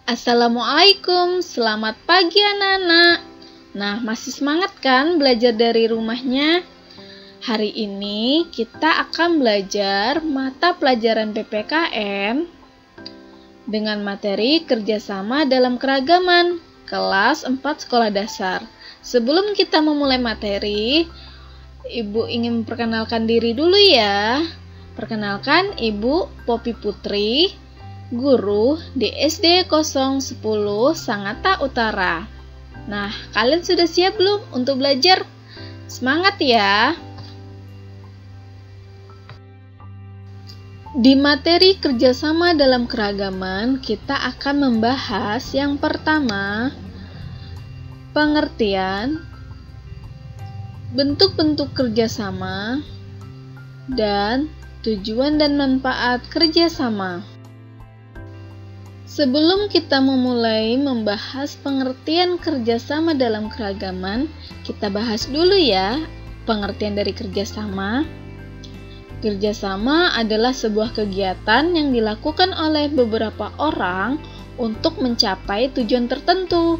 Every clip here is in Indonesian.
Assalamualaikum, selamat pagi anak-anak. Nah, masih semangat kan belajar dari rumahnya? Hari ini kita akan belajar mata pelajaran PPKN dengan materi kerjasama dalam keragaman, kelas 4 sekolah dasar. Sebelum kita memulai materi, Ibu ingin memperkenalkan diri dulu ya. Perkenalkan, Ibu Poppy Putri, guru di SD 010 Sangatta Utara. Nah, kalian sudah siap belum untuk belajar? Semangat ya! Di materi kerjasama dalam keragaman, kita akan membahas yang pertama, pengertian, bentuk-bentuk kerjasama, dan tujuan dan manfaat kerjasama. Sebelum kita memulai membahas pengertian kerjasama dalam keragaman, kita bahas dulu ya pengertian dari kerjasama. Kerjasama adalah sebuah kegiatan yang dilakukan oleh beberapa orang untuk mencapai tujuan tertentu.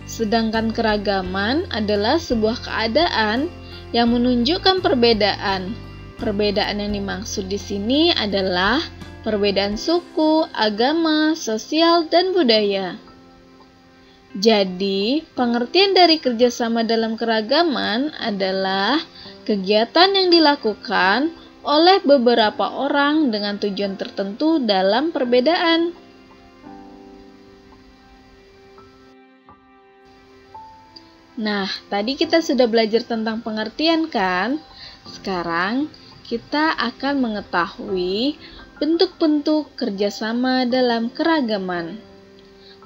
Sedangkan keragaman adalah sebuah keadaan yang menunjukkan perbedaan. Perbedaan yang dimaksud di sini adalah perbedaan suku, agama, sosial, dan budaya. Jadi, pengertian dari kerjasama dalam keragaman adalah kegiatan yang dilakukan oleh beberapa orang dengan tujuan tertentu dalam perbedaan. Nah, tadi kita sudah belajar tentang pengertian kan? Sekarang kita akan mengetahui bentuk-bentuk kerjasama dalam keragaman.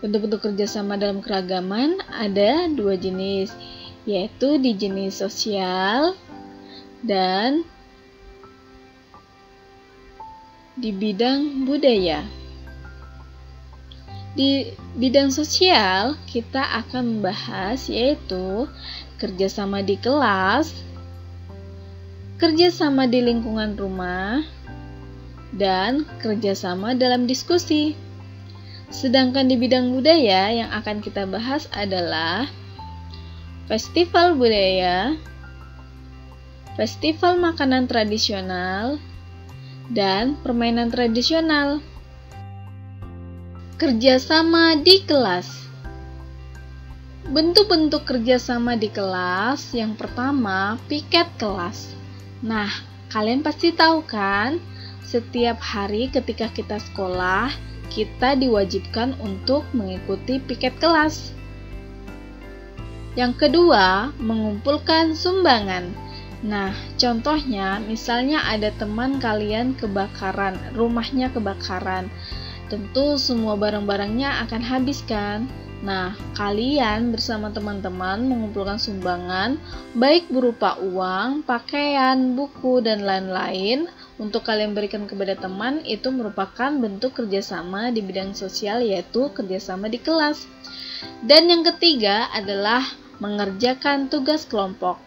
Bentuk-bentuk kerjasama dalam keragaman ada dua jenis, yaitu di jenis sosial dan di bidang budaya. Di bidang sosial, kita akan membahas yaitu kerjasama di kelas, kerjasama di lingkungan rumah, dan kerjasama dalam diskusi. Sedangkan di bidang budaya yang akan kita bahas adalah festival budaya, festival makanan tradisional, dan permainan tradisional. Kerjasama di kelas. Bentuk-bentuk kerjasama di kelas yang pertama, piket kelas. Nah, kalian pasti tahu kan? Setiap hari ketika kita sekolah, kita diwajibkan untuk mengikuti piket kelas. Yang kedua, mengumpulkan sumbangan. Nah, contohnya, misalnya ada teman kalian kebakaran, rumahnya kebakaran. Tentu semua barang-barangnya akan habis kan? Nah, kalian bersama teman-teman mengumpulkan sumbangan, baik berupa uang, pakaian, buku, dan lain-lain, untuk kalian berikan kepada teman. Itu merupakan bentuk kerjasama di bidang sosial, yaitu kerjasama di kelas. Dan yang ketiga adalah mengerjakan tugas kelompok.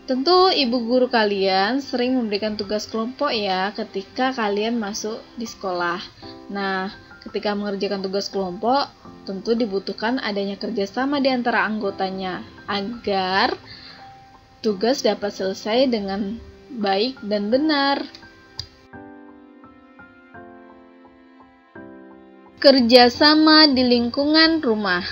Tentu ibu guru kalian sering memberikan tugas kelompok ya ketika kalian masuk di sekolah. Nah, ketika mengerjakan tugas kelompok, tentu dibutuhkan adanya kerjasama di antara anggotanya agar tugas dapat selesai dengan baik dan benar. Kerjasama di lingkungan rumah.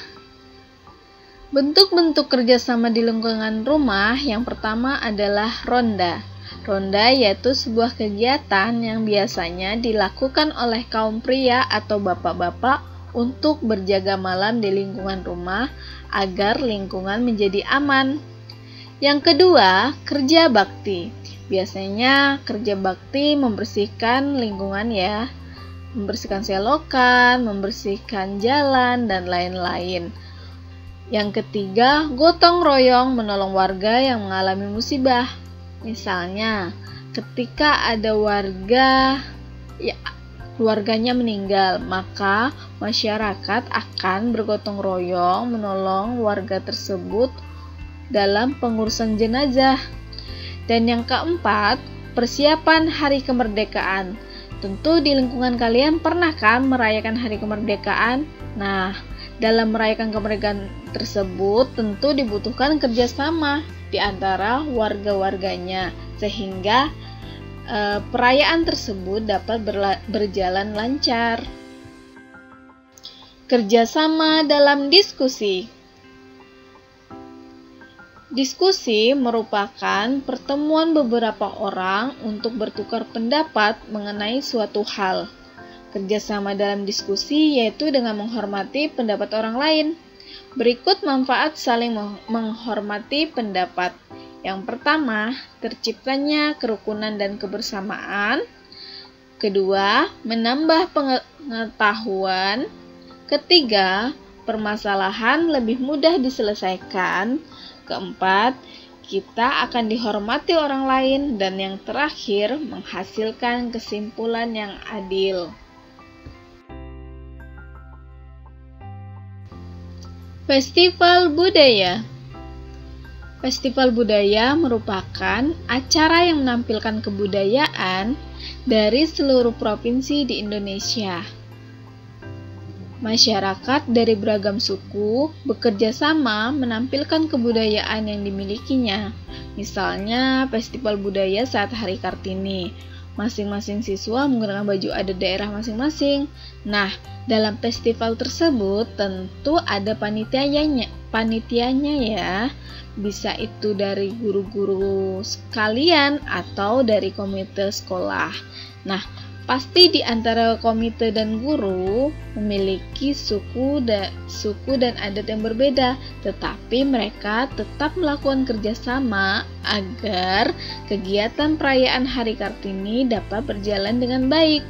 Bentuk-bentuk kerjasama di lingkungan rumah yang pertama adalah ronda. Ronda yaitu sebuah kegiatan yang biasanya dilakukan oleh kaum pria atau bapak-bapak untuk berjaga malam di lingkungan rumah agar lingkungan menjadi aman. Yang kedua, kerja bakti. Biasanya kerja bakti membersihkan lingkungan ya, membersihkan selokan, membersihkan jalan, dan lain-lain. Yang ketiga, gotong royong menolong warga yang mengalami musibah. Misalnya, ketika ada warga keluarganya meninggal, maka masyarakat akan bergotong royong menolong warga tersebut dalam pengurusan jenazah. Dan yang keempat, persiapan hari kemerdekaan. Tentu di lingkungan kalian pernah kan merayakan hari kemerdekaan? Nah, dalam merayakan kemerdekaan tersebut tentu dibutuhkan kerjasama di antara warga-warganya sehingga perayaan tersebut dapat berjalan lancar. Kerjasama dalam diskusi. Diskusi merupakan pertemuan beberapa orang untuk bertukar pendapat mengenai suatu hal. Kerjasama dalam diskusi yaitu dengan menghormati pendapat orang lain. Berikut manfaat saling menghormati pendapat. Yang pertama, terciptanya kerukunan dan kebersamaan. Kedua, menambah pengetahuan. Ketiga, permasalahan lebih mudah diselesaikan. Keempat, kita akan dihormati orang lain. Dan yang terakhir, menghasilkan kesimpulan yang adil. Festival Budaya. Festival budaya merupakan acara yang menampilkan kebudayaan dari seluruh provinsi di Indonesia. Masyarakat dari beragam suku bekerja sama menampilkan kebudayaan yang dimilikinya. Misalnya, festival budaya saat Hari Kartini. Masing-masing siswa menggunakan baju adat daerah masing-masing. Nah, dalam festival tersebut tentu ada panitianya ya. Bisa itu dari guru-guru sekalian atau dari komite sekolah. Nah, pasti di antara komite dan guru memiliki suku dan adat yang berbeda, tetapi mereka tetap melakukan kerjasama agar kegiatan perayaan Hari Kartini dapat berjalan dengan baik.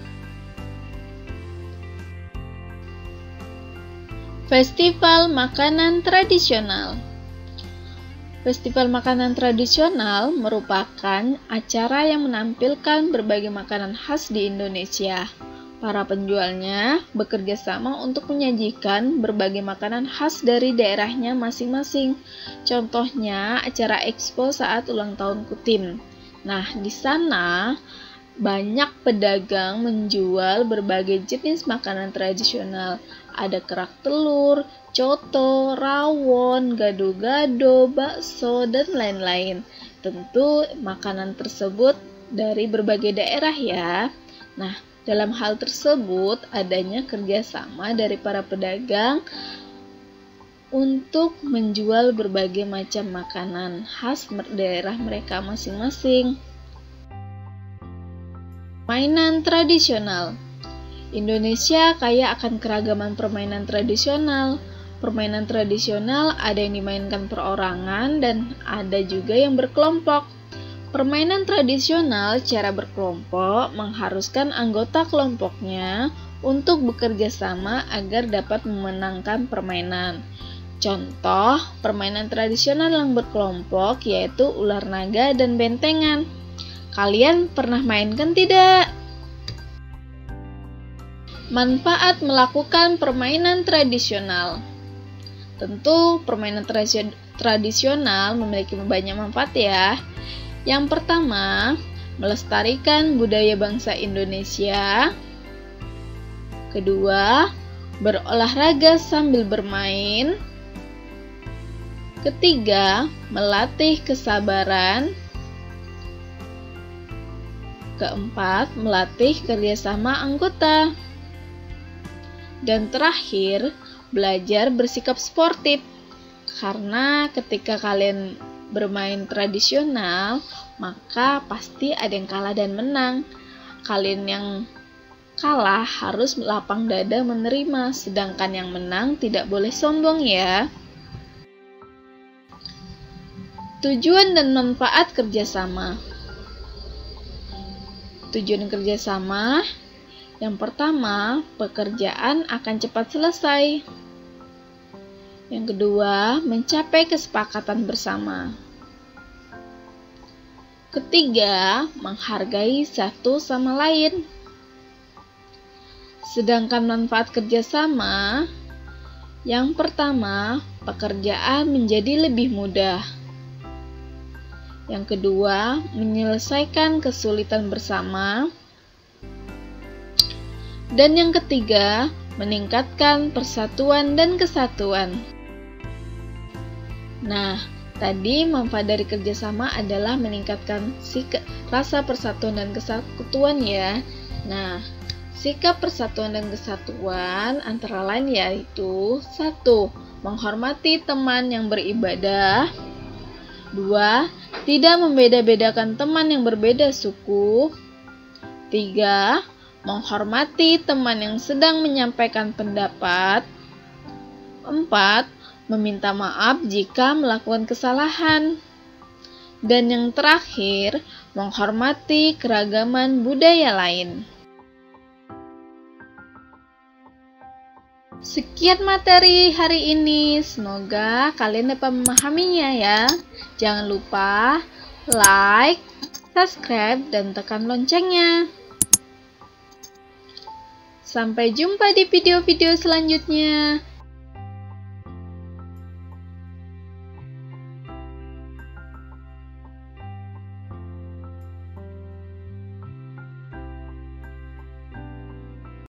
Festival Makanan Tradisional. Festival makanan tradisional merupakan acara yang menampilkan berbagai makanan khas di Indonesia. Para penjualnya bekerja sama untuk menyajikan berbagai makanan khas dari daerahnya masing-masing. Contohnya acara Expo saat ulang tahun Kutim. Nah, di sana banyak pedagang menjual berbagai jenis makanan tradisional. Ada kerak telur, coto, rawon, gado-gado, bakso, dan lain-lain. Tentu makanan tersebut dari berbagai daerah ya. Nah, dalam hal tersebut adanya kerjasama dari para pedagang untuk menjual berbagai macam makanan khas daerah mereka masing-masing. Permainan tradisional. Indonesia kaya akan keragaman permainan tradisional. Permainan tradisional ada yang dimainkan perorangan dan ada juga yang berkelompok. Permainan tradisional secara berkelompok mengharuskan anggota kelompoknya untuk bekerja sama agar dapat memenangkan permainan. Contoh permainan tradisional yang berkelompok yaitu ular naga dan bentengan. Kalian pernah mainkan tidak? Manfaat melakukan permainan tradisional. Tentu permainan tradisional memiliki banyak manfaat ya. Yang pertama, melestarikan budaya bangsa Indonesia. Kedua, berolahraga sambil bermain. Ketiga, melatih kesabaran. Keempat, melatih kerjasama anggota. Dan terakhir, belajar bersikap sportif. Karena ketika kalian bermain tradisional, maka pasti ada yang kalah dan menang. Kalian yang kalah harus lapang dada menerima, sedangkan yang menang tidak boleh sombong ya. Tujuan dan manfaat kerjasama. Tujuan kerjasama, yang pertama, pekerjaan akan cepat selesai. Yang kedua, mencapai kesepakatan bersama. Ketiga, menghargai satu sama lain. Sedangkan manfaat kerjasama, yang pertama, pekerjaan menjadi lebih mudah. Yang kedua, menyelesaikan kesulitan bersama. Dan yang ketiga, meningkatkan persatuan dan kesatuan. Nah, tadi manfaat dari kerjasama adalah meningkatkan rasa persatuan dan kesatuan ya. Nah, sikap persatuan dan kesatuan antara lain yaitu 1. Menghormati teman yang beribadah. 2. Tidak membeda-bedakan teman yang berbeda suku. 3. Menghormati teman yang sedang menyampaikan pendapat. 4. Meminta maaf jika melakukan kesalahan. Dan yang terakhir, menghormati keragaman budaya lain. Sekian materi hari ini, semoga kalian dapat memahaminya ya. Jangan lupa like, subscribe, dan tekan loncengnya. Sampai jumpa di video-video selanjutnya.